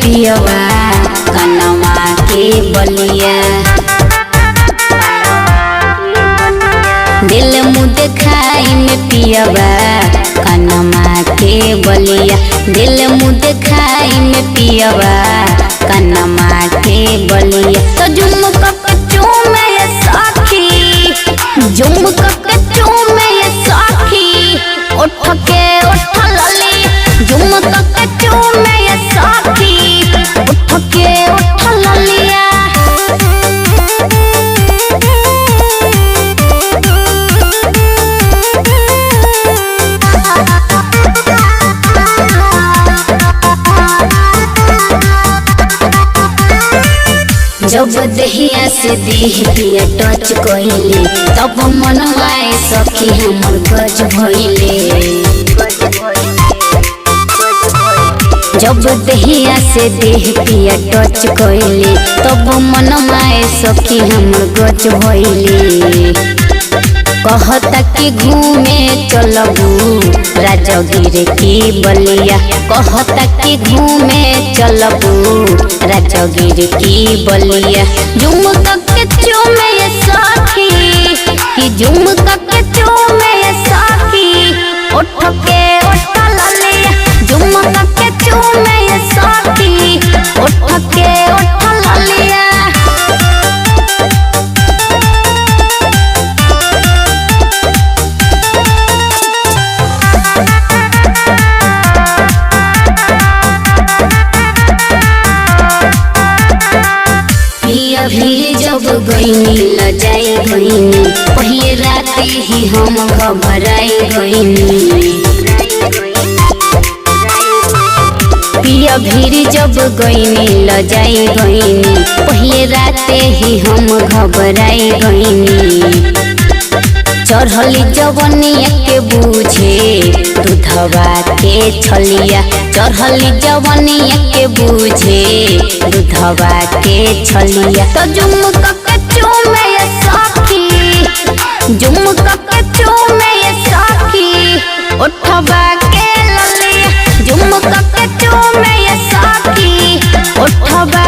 पियवा कनवा के बलिया दिल मुँह देखाई में पियवा कनमा के बलिया दिल मुँह देखाई में पियवा कनमा के बलिया तो झुमक के चूमे ये साखी झुमक के चूमे ये साखी उठ के उठ लली झुमक के चूमे ये साखी उठ के उठ ललिया जब दहिया से देह पिया टच कइले तब मनवाए सखी हमर गज भइले जब दहिया से देह पिया टच कइले तब मनवाए सखी हमर गज भइले कहता कि घूमे चलबू राजगीर की बलिया कहता कि घूमे चलबू राजगीर की बलिया झुमक के चूमे ये साखी कि झुमक के चूमे ये साखी उठ के उठ ललिया झुमक के चूमे ये साखी उठ के उठ ललिया अभी जब गईनी लजाई गईनी पहले रात ही हम घबराई गईनी पिया भीड़ जब गईनी लजाई गईनी पहले रात ही हम घबराई गईनी चढ़ली जवनिया के बूझे दूधवा के छलिया चढ़ली जवनिया के बूझे दूधवा के छलिया तो झुमक के चूमे ये साखी झुमक के चूमे ये साखी उठवा के ललिया झुमक के चूमे ये साखी उठवा